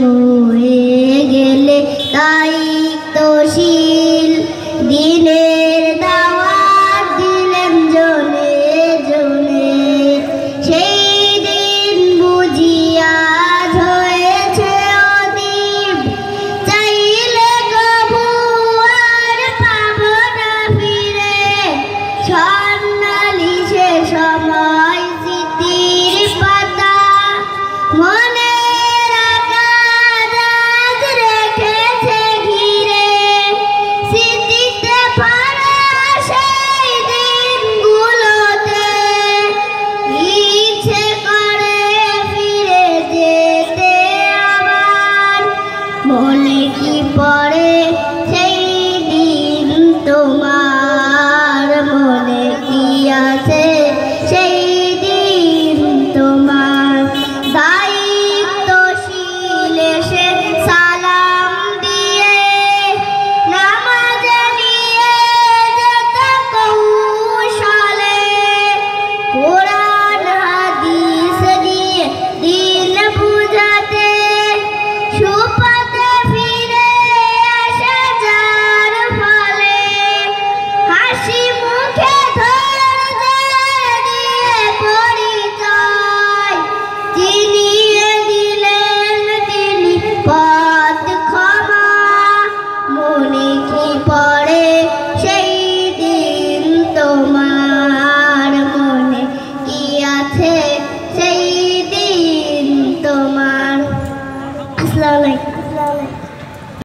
হয়ে গেলে দায়িত্বশীল দিনের দাওয়াত দিলেন জনে জনে সেই দিন বুঝিয়া হয়েছে অদীপ চাইলে কবু আর পাব না ফিরে স্বর্ণালী সে সময় স্মৃতির পাতা মনে মনে কি পড়ে সেই দিন তোমার মনে কি আছে সেই দিন তোমার দায়িত্বশীল এসে সালাম দিয়ে নামাজে নিয়ে যেত কৌশলে কোরআন হাদিস দিয়ে দিন বুঝাতে পড়ে সেই দিন তোমার মনে কি আছে সেই দিন তোমার। আসসালামু আলাইকুম।